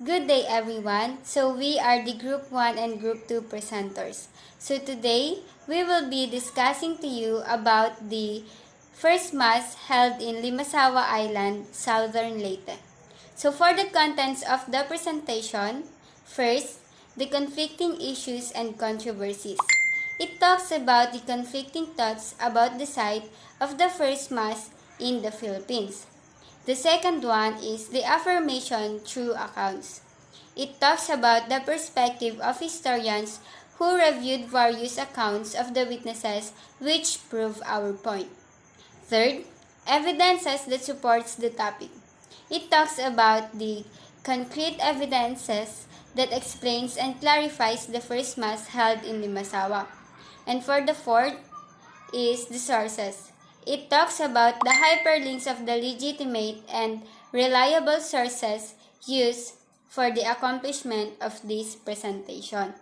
Good day everyone. So we are the Group 1 and Group 2 presenters. So today, we will be discussing to you about the first mass held in Limasawa Island, Southern Leyte. So for the contents of the presentation, first, the conflicting issues and controversies. It talks about the conflicting thoughts about the site of the first mass in the Philippines. The second one is the affirmation through accounts. It talks about the perspective of historians who reviewed various accounts of the witnesses which prove our point. Third, evidences that supports the topic. It talks about the concrete evidences that explains and clarifies the first mass held in Limasawa. And for the fourth is the sources. It talks about the hyperlinks of the legitimate and reliable sources used for the accomplishment of this presentation.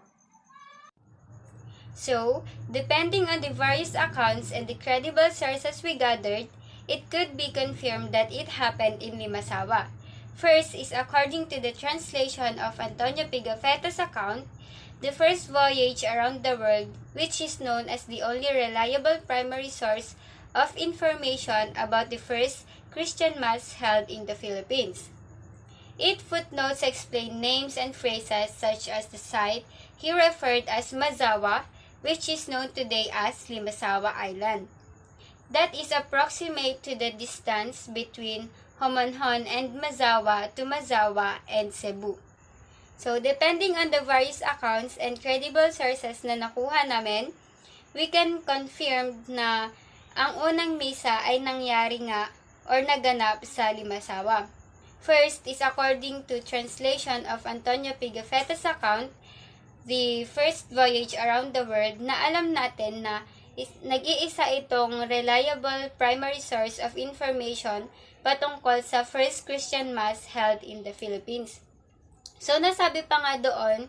So, depending on the various accounts and the credible sources we gathered, it could be confirmed that it happened in Limasawa. First is according to the translation of Antonio Pigafetta's account, the first voyage around the world, which is known as the only reliable primary source of information about the first Christian mass held in the Philippines. Its footnotes explain names and phrases such as the site he referred as Mazawa, which is known today as Limasawa Island. That is approximate to the distance between Homonhon and Mazawa to Mazawa and Cebu. So, depending on the various accounts and credible sources na nakuha namin, we can confirm na ang unang misa ay nangyari nga or naganap sa Limasawa. First is according to translation of Antonio Pigafetta's account, the first voyage around the world, na alam natin na nag-iisa itong reliable primary source of information patungkol sa first Christian mass held in the Philippines. So, nasabi pa nga doon,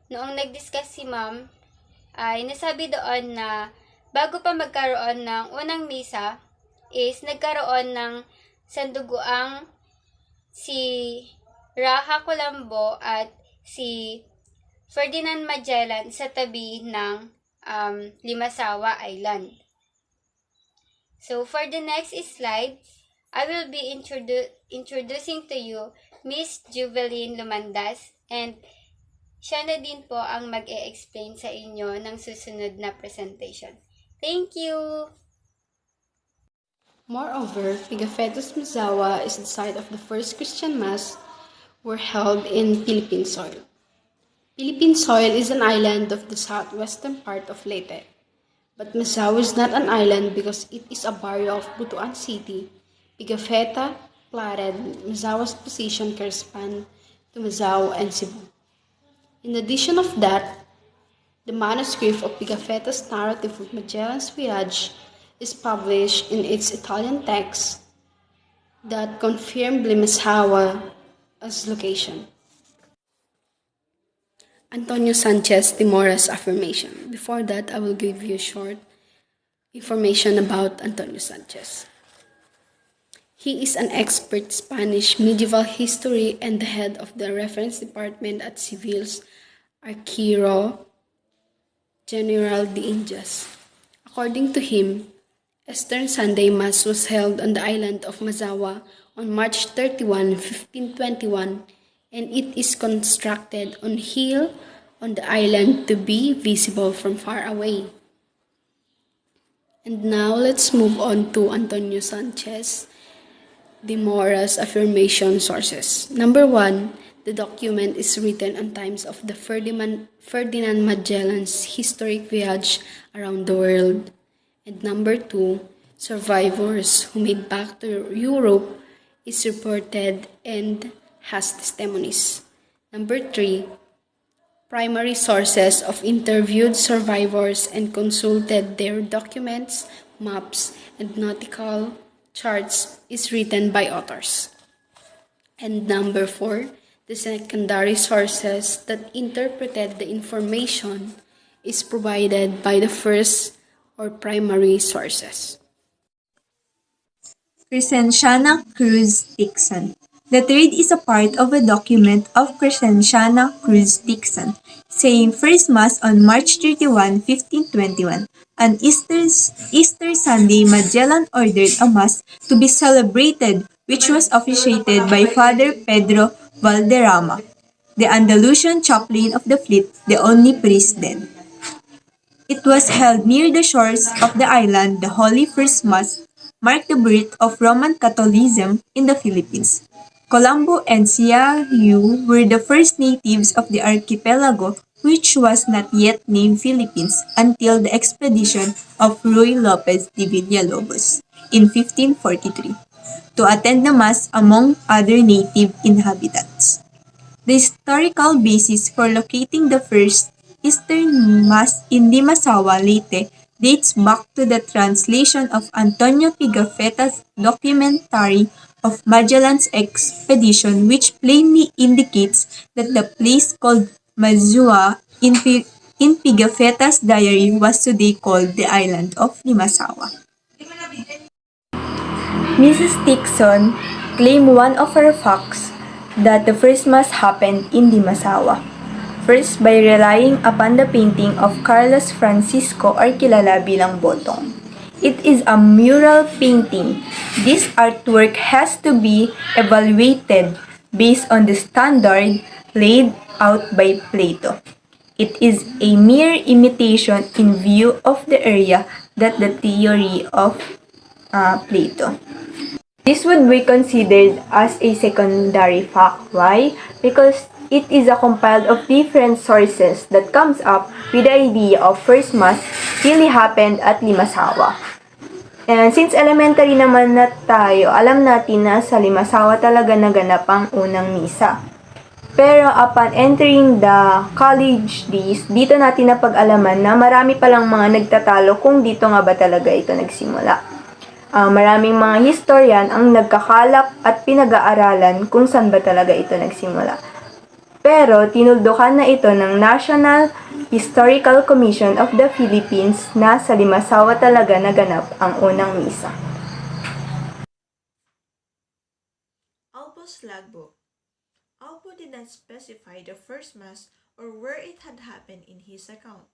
noong nag-discuss si ma'am, ay nasabi doon na bago pa magkaroon ng unang misa, is nagkaroon ng sanduguang si Raha Colombo at si Ferdinand Magellan sa tabi ng Limasawa Island. So, for the next slide, I will be introducing to you Miss Juveline Lumandas, and siya na din po ang mag-e-explain sa inyo ng susunod na presentation. Thank you! Moreover, Pigafetto's Mazawa is the site of the first Christian Mass were held in Philippine soil. Philippine soil is an island of the southwestern part of Leyte. But Mazawa is not an island because it is a barrio of Butuan City. Pigafetta plotted Mazawa's position correspond to Mazawa and Cebu. In addition of that, the manuscript of Pigafetta's narrative of Magellan's voyage is published in its Italian text that confirmed Limasawa as location. Antonio Sanchez de Mora's affirmation. Before that, I will give you short information about Antonio Sanchez. He is an expert Spanish medieval history and the head of the reference department at Civil's Arquero General de Indias. According to him, Eastern Sunday Mass was held on the island of Mazawa on March 31, 1521, and it is constructed on hill on the island to be visible from far away. And now let's move on to Antonio Sanchez de Mora's affirmation sources. Number 1, the document is written on times of the Ferdinand Magellan's historic voyage around the world. And number 2, survivors who made back to Europe is reported and has testimonies. Number 3, primary sources of interviewed survivors and consulted their documents, maps, and nautical charts is written by authors. And number 4, the secondary sources that interpreted the information is provided by the first or primary sources. Crescenciana Cruz Dixon. The third is a part of a document of Crescentiana Cruz Dixon, saying First Mass on March 31, 1521. On Easter Sunday, Magellan ordered a Mass to be celebrated, which was officiated by Father Pedro Valderrama, the Andalusian chaplain of the fleet, the only priest then. It was held near the shores of the island. The Holy First Mass marked the birth of Roman Catholicism in the Philippines. Colombo and Siayu were the first natives of the archipelago, which was not yet named Philippines until the expedition of Ruy Lopez de Villalobos in 1543 to attend the Mass among other native inhabitants. The historical basis for locating the first Eastern Mass in Limasawa, Leyte, dates back to the translation of Antonio Pigafetta's documentary of Magellan's expedition, which plainly indicates that the place called Mazua in Pigafetta's diary was today called the island of Limasawa. Mrs. Dixon claimed one of her facts that the first mass happened in Limasawa. First, by relying upon the painting of Carlos Francisco or kilala bilang Botong. It is a mural painting. This artwork has to be evaluated based on the standard laid out by Plato. It is a mere imitation in view of the area that the theory of Plato. This would be considered as a secondary fact. Why? Because it is a compiled of different sources that comes up with the idea of first mass really happened at Limasawa. And since elementary naman na tayo, alam natin na sa Limasawa talaga naganap ang unang misa. Pero upon entering the college days, dito natin napag-alaman na marami palang mga nagtatalo kung dito nga ba talaga ito nagsimula. Maraming mga historian ang nagkakalap at pinag-aaralan kung saan ba talaga ito nagsimula. Pero tinuldukan na ito ng National Historical Commission of the Philippines na sa Limasawa talaga naganap ang unang misa. Albo's logbook. Albo did not specify the first mass or where it had happened in his account.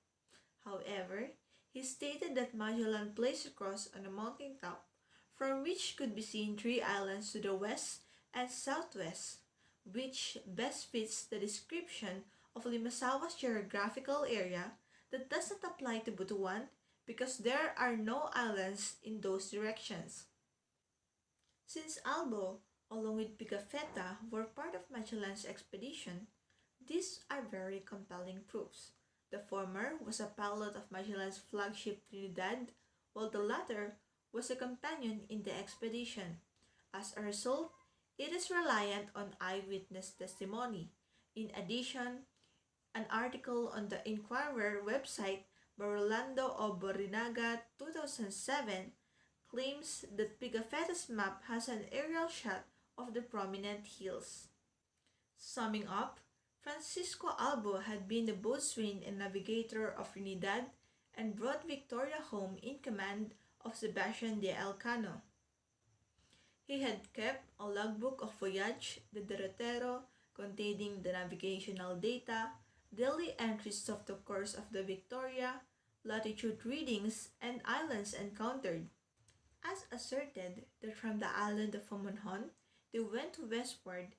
However, he stated that Magellan placed a cross on a mountain top from which could be seen 3 islands to the west and southwest, which best fits the description of Limasawa's geographical area that does not apply to Butuan because there are no islands in those directions. Since Albo, along with Pigafetta, were part of Magellan's expedition, these are very compelling proofs. The former was a pilot of Magellan's flagship Trinidad, while the latter was a companion in the expedition. As a result, it is reliant on eyewitness testimony. In addition, an article on the Inquirer website by Rolando Oborinaga 2007 claims that Pigafetta's map has an aerial shot of the prominent hills. Summing up, Francisco Albo had been the boatswain and navigator of Trinidad and brought Victoria home in command of Sebastian de Elcano. He had kept a logbook of voyage, the derrotero, containing the navigational data, daily entries of the course of the Victoria, latitude readings, and islands encountered. As asserted that from the island of Fomonhon, they went westward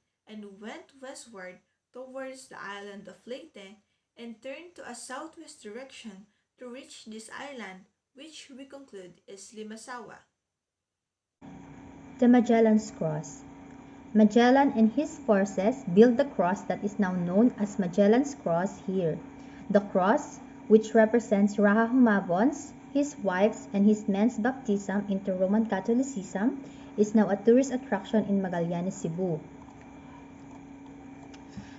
towards the island of Leyte and turned to a southwest direction to reach this island, which we conclude is Limasawa. The Magellan's Cross. Magellan and his forces built the cross that is now known as Magellan's Cross here. The cross, which represents Raha Humabon's, his wife's, and his men's baptism into Roman Catholicism, is now a tourist attraction in Magallanes, Cebu.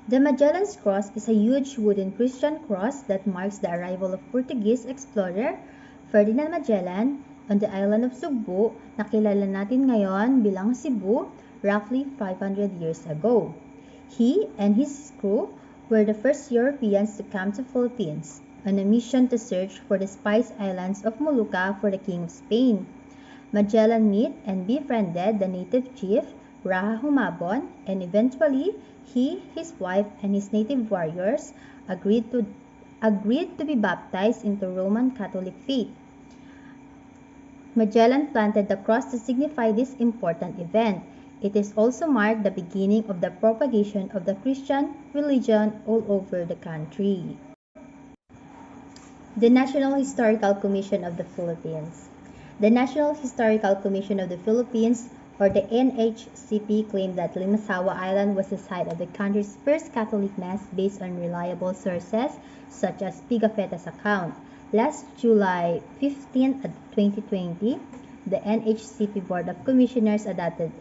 The Magellan's Cross is a huge wooden Christian cross that marks the arrival of Portuguese explorer Ferdinand Magellan on the island of Sugbo na kilala natin ngayon bilang Cebu roughly 500 years ago. He and his crew were the first Europeans to come to Philippines on a mission to search for the Spice Islands of Molucca for the King of Spain. Magellan met and befriended the native chief Raha Humabon, and eventually he, his wife, and his native warriors agreed to be baptized into Roman Catholic faith. Magellan planted the cross to signify this important event. It is also marked the beginning of the propagation of the Christian religion all over the country. The National Historical Commission of the Philippines. The National Historical Commission of the Philippines, or the NHCP, claimed that Limasawa Island was the site of the country's first Catholic Mass based on reliable sources such as Pigafetta's account. Last July 15, 2020, the NHCP Board of Commissioners adopted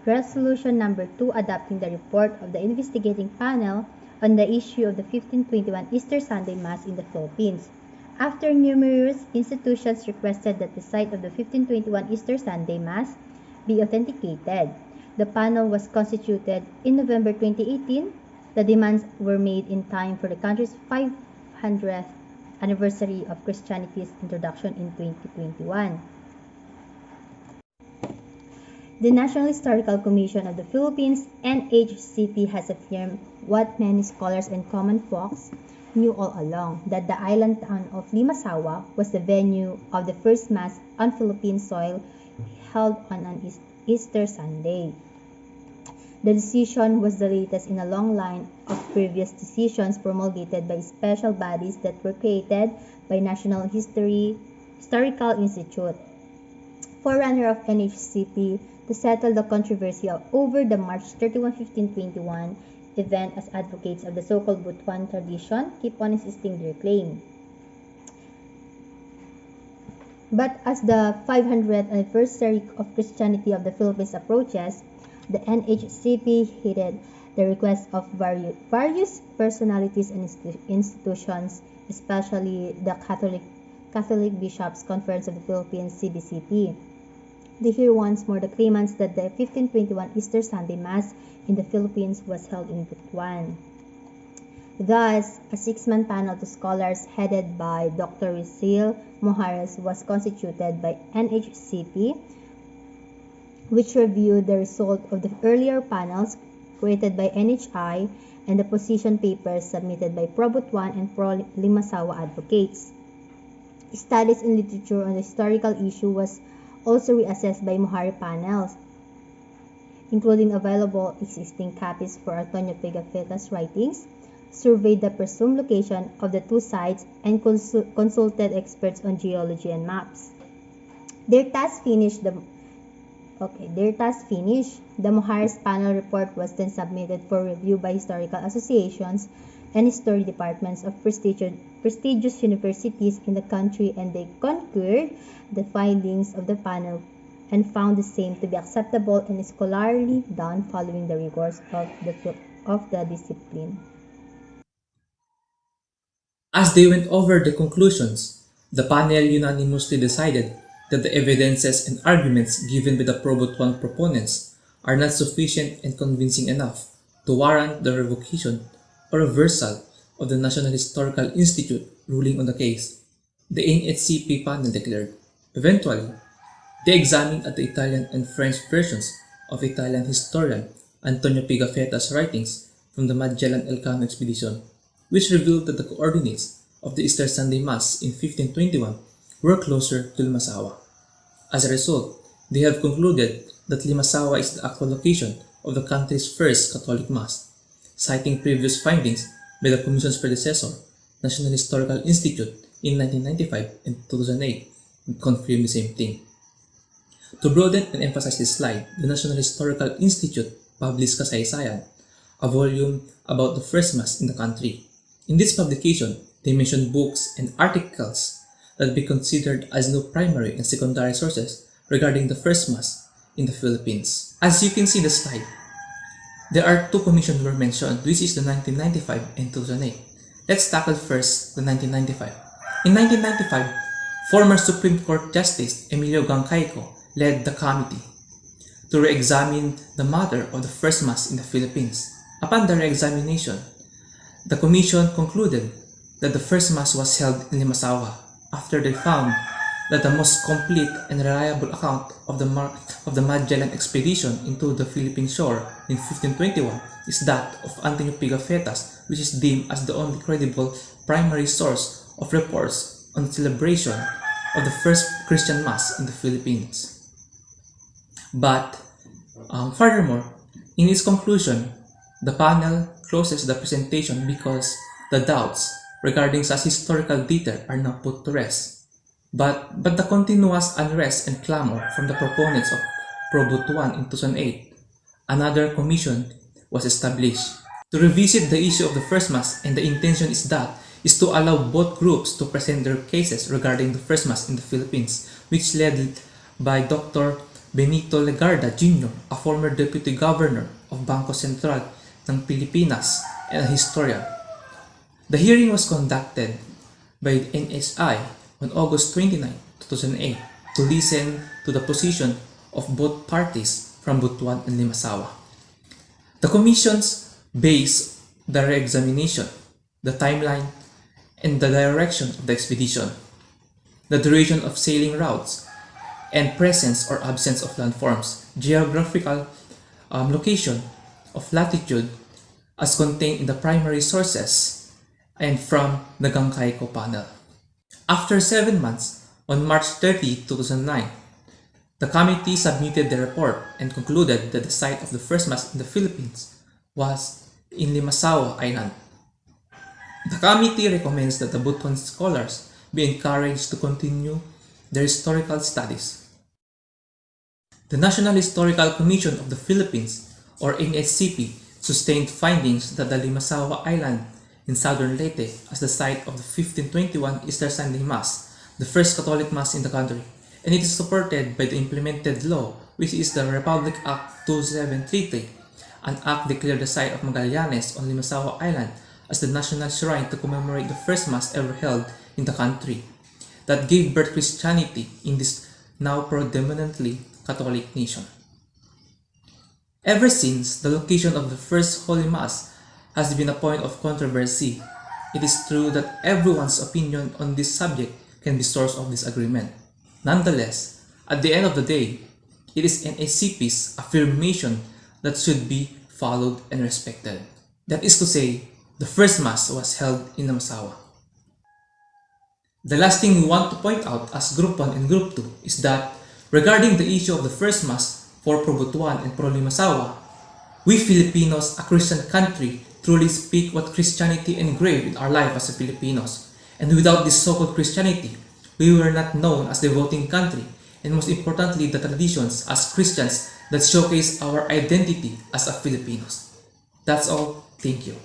Resolution Number 2 adopting the report of the investigating panel on the issue of the 1521 Easter Sunday Mass in the Philippines. After numerous institutions requested that the site of the 1521 Easter Sunday Mass be authenticated, the panel was constituted in November 2018. The demands were made in time for the country's 500th anniversary of Christianity's introduction in 2021. The National Historical Commission of the Philippines, NHCP, has affirmed what many scholars and common folks knew all along, that the island town of Limasawa was the venue of the first Mass on Philippine soil held on an Easter Sunday. The decision was the latest in a long line of previous decisions promulgated by special bodies that were created by National Historical Institute, forerunner of NHCP, to settle the controversy over the March 31, 1521 event, as advocates of the so-called Butuan tradition keep on insisting their claim. But as the 500th anniversary of Christianity of the Philippines approaches, the NHCP heeded the requests of various personalities and institutions, especially the Catholic Bishops' Conference of the Philippines, CBCP. They hear once more the claimants that the 1521 Easter Sunday Mass in the Philippines was held in Butuan. Thus, a six-man panel of scholars headed by Dr. Rizal Mojares was constituted by NHCP, which reviewed the result of the earlier panels created by NHI and the position papers submitted by pro-Butuan and pro-Limasawa advocates. Studies in literature on the historical issue was also reassessed by Mojares panels, including available existing copies for Antonio Pigafetta's writings, surveyed the presumed location of the two sites, and consulted experts on geology and maps. Their task finished, the Mojares panel report was then submitted for review by historical associations and history departments of prestigious universities in the country, and they concurred the findings of the panel and found the same to be acceptable and scholarly done following the rigors of the discipline. As they went over the conclusions, the panel unanimously decided that the evidences and arguments given by the pro-Butuan proponents are not sufficient and convincing enough to warrant the revocation or reversal of the National Historical Institute ruling on the case, the NHCP panel declared. Eventually, they examined the Italian and French versions of Italian historian Antonio Pigafetta's writings from the Magellan-Elcano expedition, which revealed that the coordinates of the Easter Sunday Mass in 1521 were closer to Limasawa. As a result, they have concluded that Limasawa is the actual location of the country's first Catholic Mass, citing previous findings by the Commission's predecessor, National Historical Institute, in 1995 and 2008, and confirmed the same thing. To broaden and emphasize this slide, the National Historical Institute published Kasaysayan, a volume about the first Mass in the country. In this publication, they mention books and articles that be considered as no primary and secondary sources regarding the first Mass in the Philippines. As you can see the slide, there are two commissions were mentioned, which is the 1995 and 2008. Let's tackle first the 1995. In 1995, former Supreme Court Justice Emilio Gancayco led the committee to re-examine the matter of the first Mass in the Philippines. Upon the re-examination, the commission concluded that the first Mass was held in Limasawa after they found that the most complete and reliable account of the Magellan expedition into the Philippine shore in 1521 is that of Antonio Pigafettas, which is deemed as the only credible primary source of reports on the celebration of the first Christian Mass in the Philippines. But furthermore, in its conclusion, the panel closes the presentation because the doubts regarding such historical data are now put to rest. But the continuous unrest and clamor from the proponents of Probo 1 in 2008, another commission was established to revisit the issue of the first Mass, and the intention is to allow both groups to present their cases regarding the first Mass in the Philippines, which led by Dr. Benito Legarda Jr., a former deputy governor of Bangko Sentral ng Pilipinas and a historian. The hearing was conducted by the NSI on August 29, 2008 to listen to the position of both parties from Butuan and Limasawa. The commissions based their examination, the timeline, and the direction of the expedition, the duration of sailing routes, and presence or absence of landforms, geographical location of latitude as contained in the primary sources, and from the Gangkaiko panel. After 7 months, on March 30, 2009, the committee submitted the report and concluded that the site of the first Mass in the Philippines was in Limasawa Island. The committee recommends that the Butuan scholars be encouraged to continue their historical studies. The National Historical Commission of the Philippines, or NHCP, sustained findings that the Limasawa Island in southern Leyte as the site of the 1521 Easter Sunday Mass, the first Catholic Mass in the country, and it is supported by the implemented law, which is the Republic Act 2733, an act declared the site of Magallanes on Limasawa Island as the national shrine to commemorate the first Mass ever held in the country, that gave birth to Christianity in this now predominantly Catholic nation. Ever since, the location of the first Holy Mass has been a point of controversy. It is true that everyone's opinion on this subject can be source of disagreement. Nonetheless, at the end of the day, it is NACP's affirmation that should be followed and respected. That is to say, the first Mass was held in Limasawa. The last thing we want to point out as Group 1 and Group 2 is that regarding the issue of the first Mass for Pro Butuan and Pro Limasawa, we Filipinos, a Christian country, truly speak what Christianity engraved in our life as a Filipinos. And without this so-called Christianity, we were not known as the voting country, and most importantly, the traditions as Christians that showcase our identity as a Filipinos. That's all. Thank you.